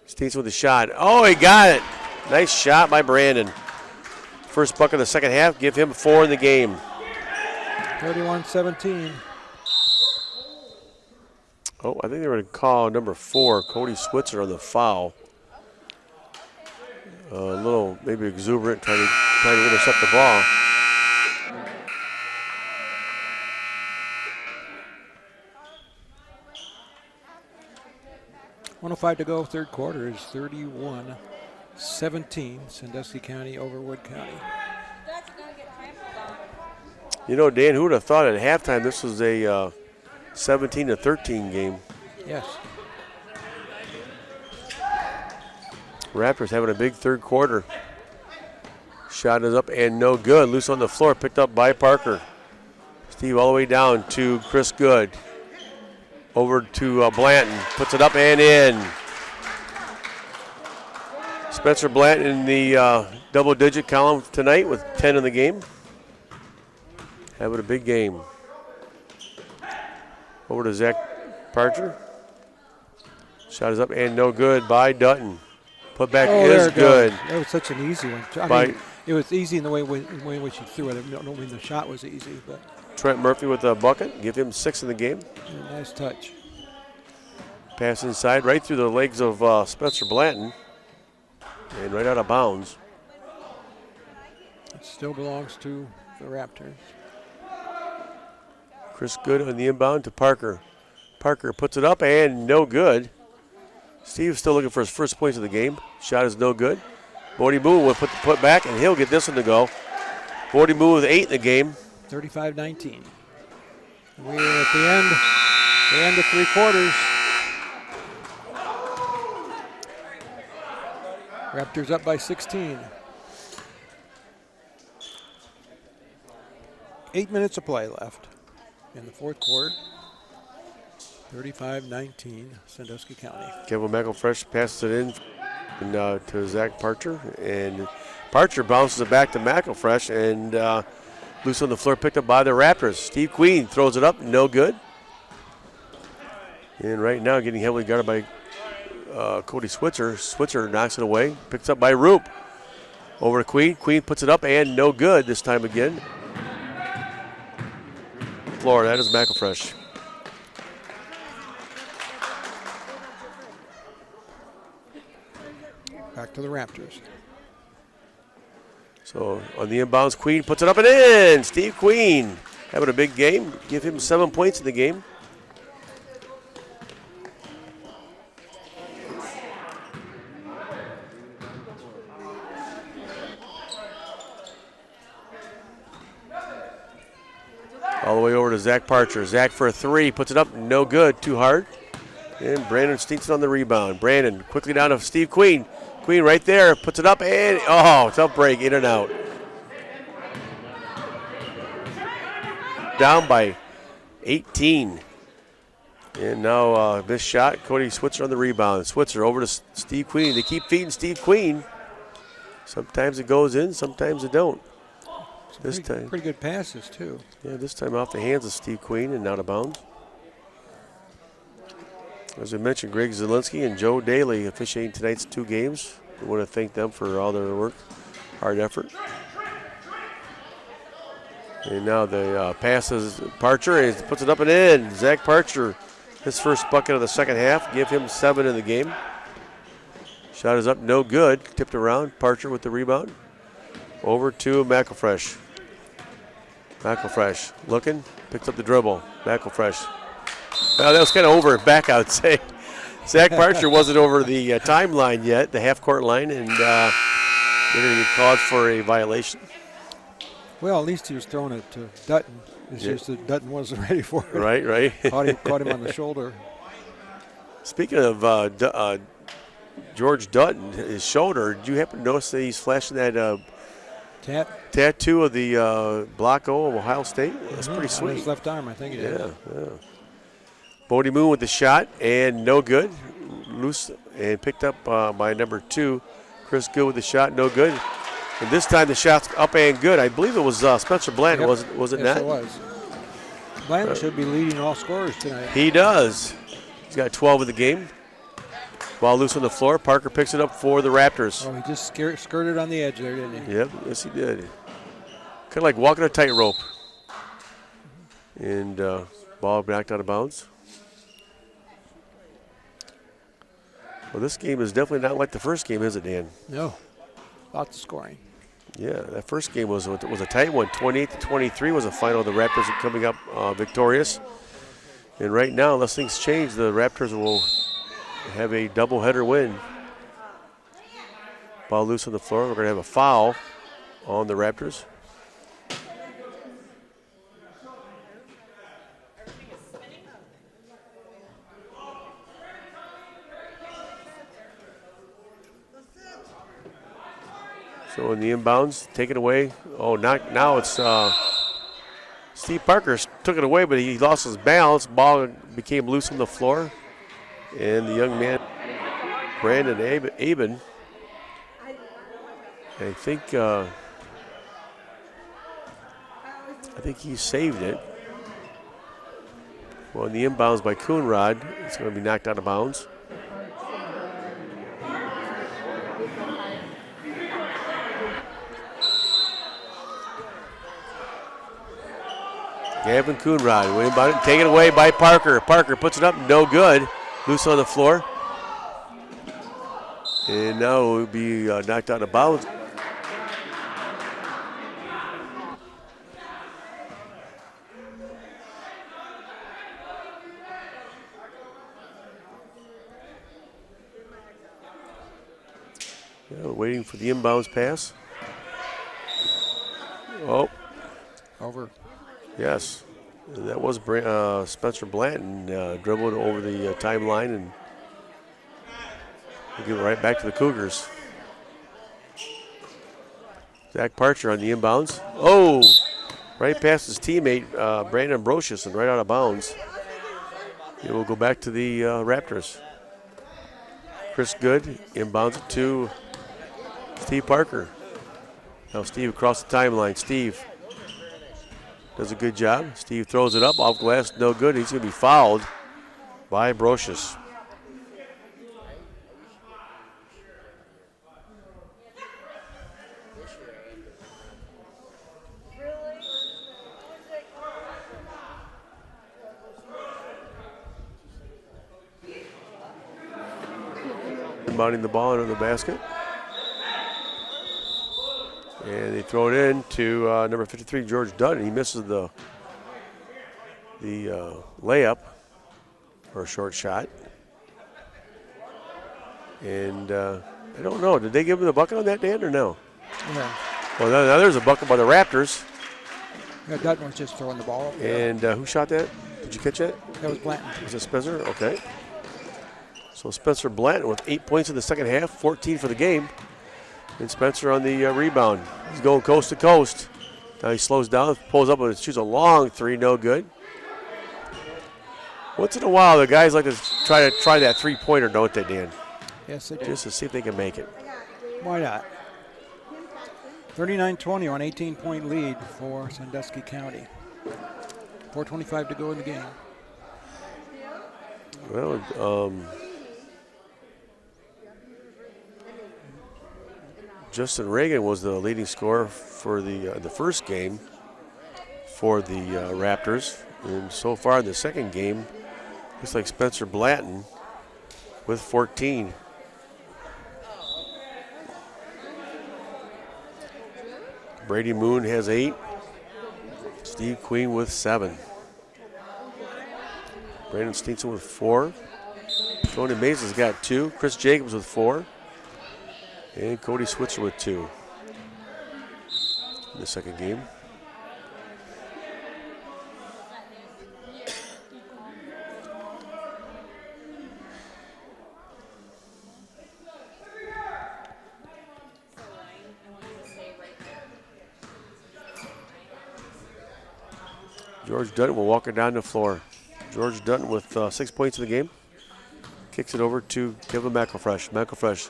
Steenson with the shot. Oh, he got it. Nice shot by Brandon. First bucket of the second half. Give him 4 in the game. 31-17. Oh, I think they were going to call number 4, Cody Switzer, on the foul. A little maybe exuberant, trying to intercept the ball. .105 to go, third quarter is 31-17, Sandusky County over Wood County. You know, Dan, who would have thought at halftime this was a 17-13 game? Yes. Raptors having a big third quarter. Shot is up and no good. Loose on the floor, picked up by Parker. Steve all the way down to Chris Good. Over to Blanton, puts it up and in. Spencer Blanton in the double-digit column tonight with 10 in the game. Having a big game. Over to Zach Parcher. Shot is up and no good by Dutton. Putback is good. That was such an easy one. I mean, it was easy in the way in which he threw it. I don't mean the shot was easy, but. Trent Murphy with a bucket. Give him 6 in the game. Yeah, nice touch. Pass inside right through the legs of Spencer Blanton. And right out of bounds. It still belongs to the Raptors. Chris Good on the inbound to Parker. Parker puts it up and no good. Steve's still looking for his first points of the game. Shot is no good. Bodie Moon will put back and he'll get this one to go. Bodie Moon with 8 in the game. 35-19. We're at the end of 3 quarters. Raptors up by 16. 8 minutes of play left in the fourth quarter. 35-19, Sandusky County. Kevin McElfresh passes it in and, to Zach Parcher, and Parcher bounces it back to McElfresh, and loose on the floor, picked up by the Raptors. Steve Queen throws it up, no good. And right now getting heavily guarded by Cody Switzer. Switzer knocks it away, picks up by Roop. Over to Queen. Queen puts it up and no good this time again. Floor, that is McElfresh. Back to the Raptors. So on the inbounds, Queen puts it up and in. Steve Queen having a big game. Give him 7 points in the game. All the way over to Zach Parcher. Zach for a three, puts it up, no good, too hard. And Brandon sneaks it on the rebound. Brandon quickly down to Steve Queen. Queen right there, puts it up, and tough break, in and out. Down by 18. And now this shot, Cody Switzer on the rebound. Switzer over to Steve Queen. They keep feeding Steve Queen. Sometimes it goes in, sometimes it don't. This time. Pretty good passes, too. Yeah, this time off the hands of Steve Queen and out of bounds. As we mentioned, Greg Zielinski and Joe Daly officiating tonight's 2 games. We want to thank them for all their work, hard effort. And now the passes Parcher, and puts it up and in. Zach Parcher, his first bucket of the second half. Give him 7 in the game. Shot is up, no good. Tipped around. Parcher with the rebound. Over to McElfresh. McElfresh looking, picks up the dribble. McElfresh. Well, that was kind of over and back, I would say. Zach Parcher wasn't over the timeline yet, the half-court line, and they're going to get called for a violation. Well, at least he was throwing it to Dutton. It's just that Dutton wasn't ready for it. Right. Caught him on the shoulder. Speaking of George Dutton, his shoulder, did you happen to notice that he's flashing that tattoo of the Block O of Ohio State? That's pretty sweet. On his left arm, I think it is. Yeah. Bodie Moon with the shot, and no good. Loose and picked up by number 2. Chris Good with the shot, no good. And this time the shot's up and good. I believe it was Spencer Blanton, was it yes, not? It was. Blanton should be leading all scorers tonight. He does. He's got 12 in the game. Ball loose on the floor. Parker picks it up for the Raptors. Oh, he just skirted on the edge there, didn't he? Yep, yes he did. Kind of like walking a tightrope. And ball knocked out of bounds. Well, this game is definitely not like the first game, is it, Dan? No. Lots of scoring. Yeah, that first game was a tight one. 28-23 was the final. The Raptors are coming up victorious. And right now, unless things change, the Raptors will have a doubleheader win. Ball loose on the floor. We're going to have a foul on the Raptors. So in the inbounds, take it away. Oh, now it's Steve Parker took it away, but he lost his balance. Ball became loose on the floor. And the young man, Brandon Aben, I think he saved it. Well, in the inbounds by Coonrod, it's going to be knocked out of bounds. Gavin Coonrod, winning about it, taken away by Parker. Parker puts it up, no good. Loose on the floor. And now it will be knocked out of bounds. Yeah, waiting for the inbounds pass. Oh. Over. Yes, that was Spencer Blanton dribbled over the timeline and give it right back to the Cougars. Zach Parcher on the inbounds. Oh, right past his teammate Brandon Brocious and right out of bounds. It will go back to the Raptors. Chris Good inbounds it to Steve Parker. Now Steve across the timeline. Steve does a good job. Steve throws it up off glass, no good. He's going to be fouled by Brocious. Inbounding the ball into the basket. And they throw it in to number 53, George Dutton. He misses the layup or a short shot. And I don't know. Did they give him the bucket on that, Dan, or no? Yeah. Well, now there's a bucket by the Raptors. Yeah, Dutton was just throwing the ball up. And who shot that? Did you catch that? That was Blanton. Was it Spencer? Okay. So Spencer Blanton with 8 points in the second half, 14 for the game. And Spencer on the rebound. He's going coast to coast. Now he slows down, pulls up and shoots a long three, no good. Once in a while, the guys like to try that three-pointer, don't they, Dan? Yes, they do. Just to see if they can make it. Why not? 39-20 on 18-point lead for Sandusky County. 4:25 to go in the game. Well, Justin Reagan was the leading scorer for the first game for the Raptors. And so far in the second game, looks like Spencer Blanton with 14. Brady Moon has 8. Steve Queen with 7. Brandon Steenson with 4. Tony Mays got 2. Chris Jacobs with 4. And Cody Switzer with 2 in the second game. George Dutton will walk it down the floor. George Dutton with 6 points in the game. Kicks it over to Kevin McElfresh. McElfresh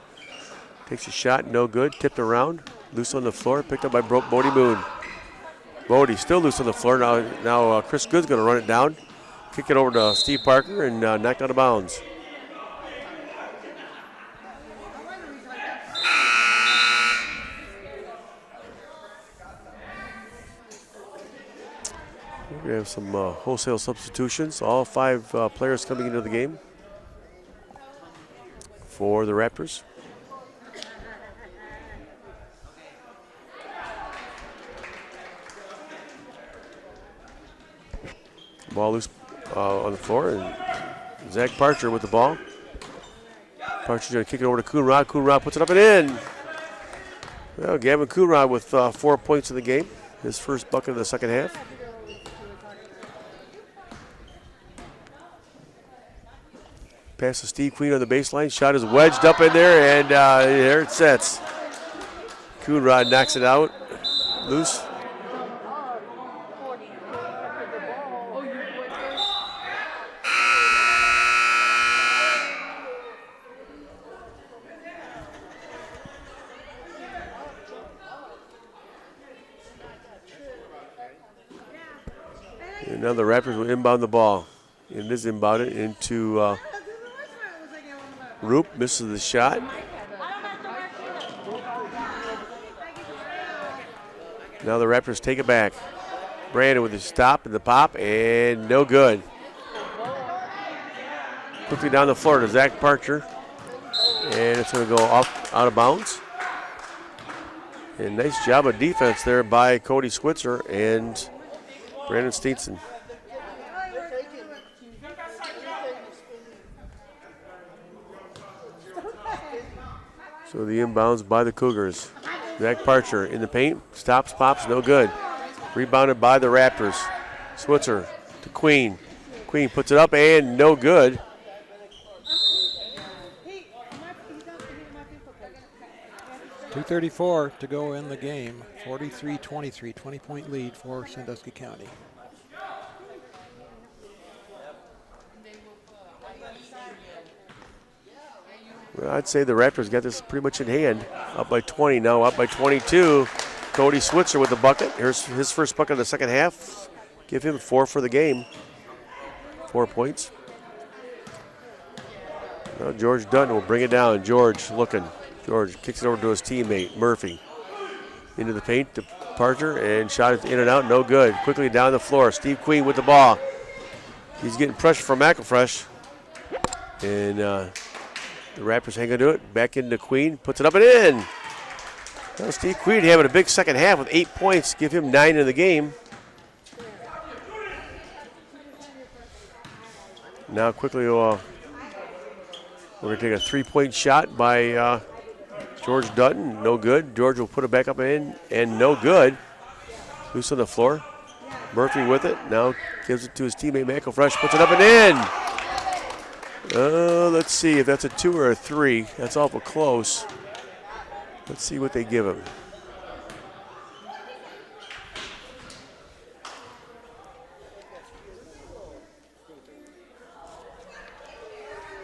takes a shot, no good. Tipped around, loose on the floor. Picked up by Bodie Moon. Bodie still loose on the floor. Now Chris Good's going to run it down. Kick it over to Steve Parker and knocked out of bounds. We have some wholesale substitutions. All 5 players coming into the game for the Raptors. Ball loose on the floor, and Zach Parcher with the ball. Parcher's going to kick it over to Coonrod. Coonrod puts it up and in. Well, Gavin Coonrod with 4 points in the game. His first bucket of the second half. Pass to Steve Queen on the baseline. Shot is wedged up in there, and there it sets. Coonrod knocks it out. Loose. And now the Raptors will inbound the ball. And it is inbounded into Roop, misses the shot. Now the Raptors take it back. Brandon with the stop and the pop, and no good. Quickly down the floor to Zach Parcher. And it's going to go off out of bounds. And nice job of defense there by Cody Switzer and Brandon Steenson. So the inbounds by the Cougars. Zach Parcher in the paint, stops, pops, no good. Rebounded by the Raptors. Switzer to Queen. Queen puts it up and no good. .234 to go in the game. 43-23, 20-point lead for Sandusky County. Well, I'd say the Raptors got this pretty much in hand. Up by 20 now, up by 22. Cody Switzer with the bucket. Here's his first bucket of the second half. Give him 4 for the game. 4 points. Now George Dutton will bring it down. George looking. George kicks it over to his teammate, Murphy. Into the paint to Parker, and shot it in and out, no good. Quickly down the floor. Steve Queen with the ball. He's getting pressure from McElfresh. And the Raptors hang on to it. Back into Queen. Puts it up and in. Well, Steve Queen having a big second half with 8 points. Give him 9 in the game. Now quickly we're going to take a 3-point shot by George Dutton. No good. George will put it back up and in, and no good. Loose on the floor. Murphy with it. Now gives it to his teammate McElfresh. Puts it up and in. Let's see if that's a 2 or a 3. That's awful close. Let's see what they give him.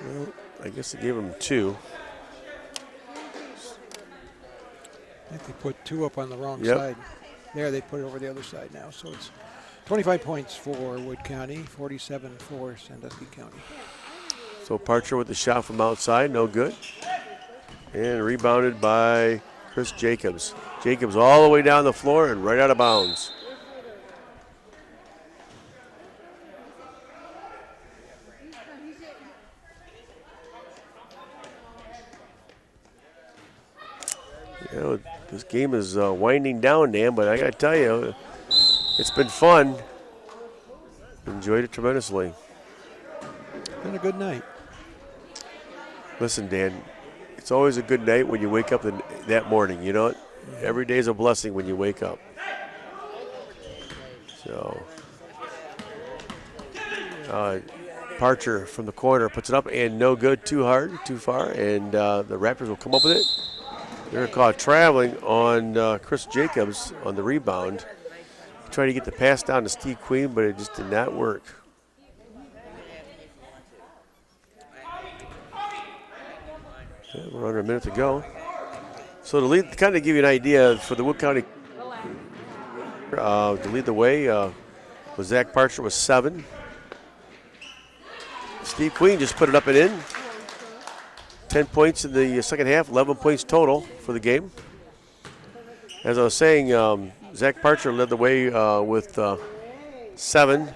Well, I guess they gave him 2. I think they put 2 up on the wrong side. There, they put it over the other side now. So it's 25 points for Wood County, 47 for Sandusky County. So Parcher with the shot from outside, no good. And rebounded by Chris Jacobs. Jacobs all the way down the floor and right out of bounds. You know, this game is winding down, Dan, but I got to tell you, it's been fun. Enjoyed it tremendously. Been a good night. Listen, Dan, it's always a good night when you wake up that morning. You know, every day is a blessing when you wake up. So, Parcher from the corner puts it up and no good, too hard, too far, and the Raptors will come up with it. They're caught traveling on Chris Jacobs on the rebound. Trying to get the pass down to Steve Queen, but it just did not work. Yeah, we're under a minute to go. So to lead, kind of give you an idea for the Wood County, to lead the way was Zach Parcher with 7. Steve Queen just put it up and in. 10 points in the second half, 11 points total for the game. As I was saying, Zach Parcher led the way with 7,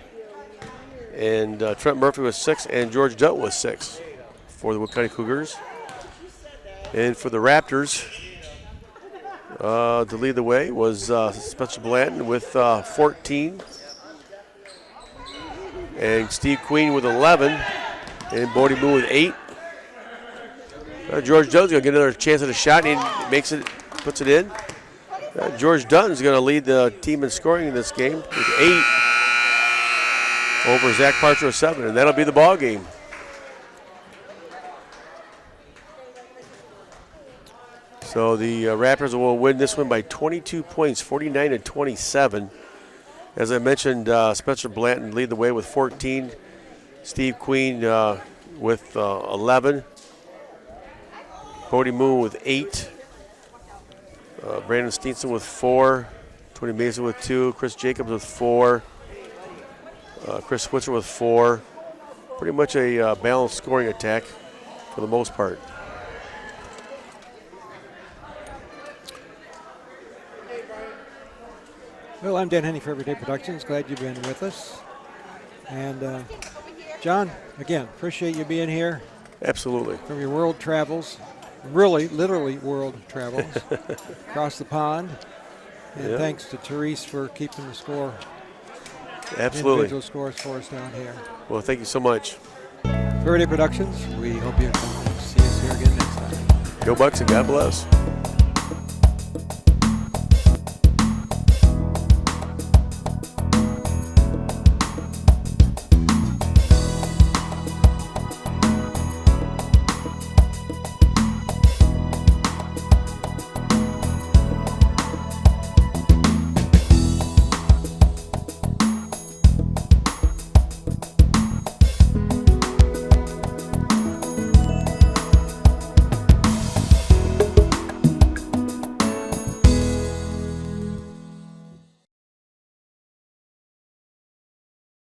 and Trent Murphy was 6, and George Dutt was 6 for the Wood County Cougars. And for the Raptors, to lead the way was Spencer Blanton with 14, and Steve Queen with 11, and Bodie Moon with 8. George Dunn's going to get another chance at a shot, and he makes it, puts it in. George Dunn's going to lead the team in scoring in this game with 8 over Zach Parcher with 7, and that'll be the ball game. So the Raptors will win this one by 22 points, 49-27. As I mentioned, Spencer Blanton lead the way with 14. Steve Queen with 11. Bodie Moon with 8. Brandon Steenson with 4. Tony Mason with 2. Chris Jacobs with 4. Chris Switzer with 4. Pretty much a balanced scoring attack for the most part. Well, I'm Dan Henney for Everyday Productions. Glad you've been with us. And John, again, appreciate you being here. Absolutely. From your world travels, really, literally world travels, across the pond. And thanks to Therese for keeping the score. Absolutely. Individual scores for us down here. Well, thank you so much. For Everyday Productions, we hope you see us here again next time. Go Bucks and God bless.